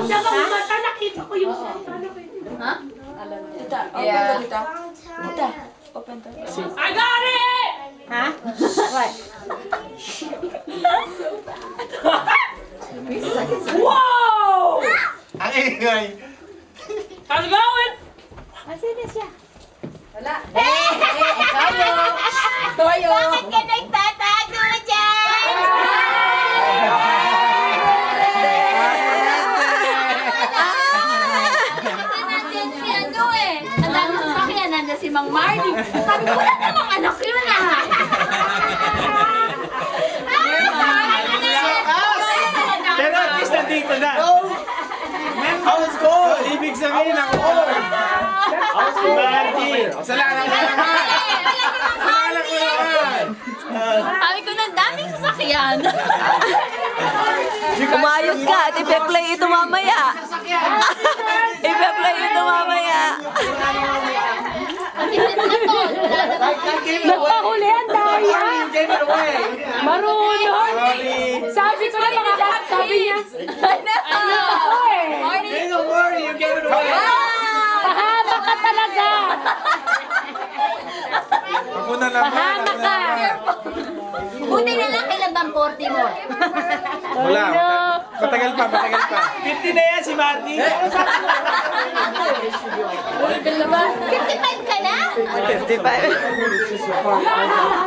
Mata, nakita ko yung ha? Tita, open to tita. Tita, open to. I got it! Ha? What? Wow! Ang ingay. How's it going? Asan na siya? Wala. Toyo. Toyo. Bakit ka nagtatago dyan? Nandiyan si ano eh. Ang dami sa sakyan, nandiyan si Mang Marty. Sabi ko, wala namang anak yun ah. Pero at least nandito na. House call! Ibig sabihin ako. House call! Salamat ko naman! Salamat ko naman! Sabi ko, ang daming sasakyan. Umayos ka at ipe-play ito mamaya. Ipe-play ito mamaya. Nagpahulihan tayo. Marunong. Sabi ko na mga sabi niya. Don't worry, you gave it away! Pahama ka talaga. Ako na lang. Pahama ka. Buti na lang kailan bang 40 mo? Wala. Matagal pa, matagal pa. 50 na yan si Marty. 55 ka na? 55.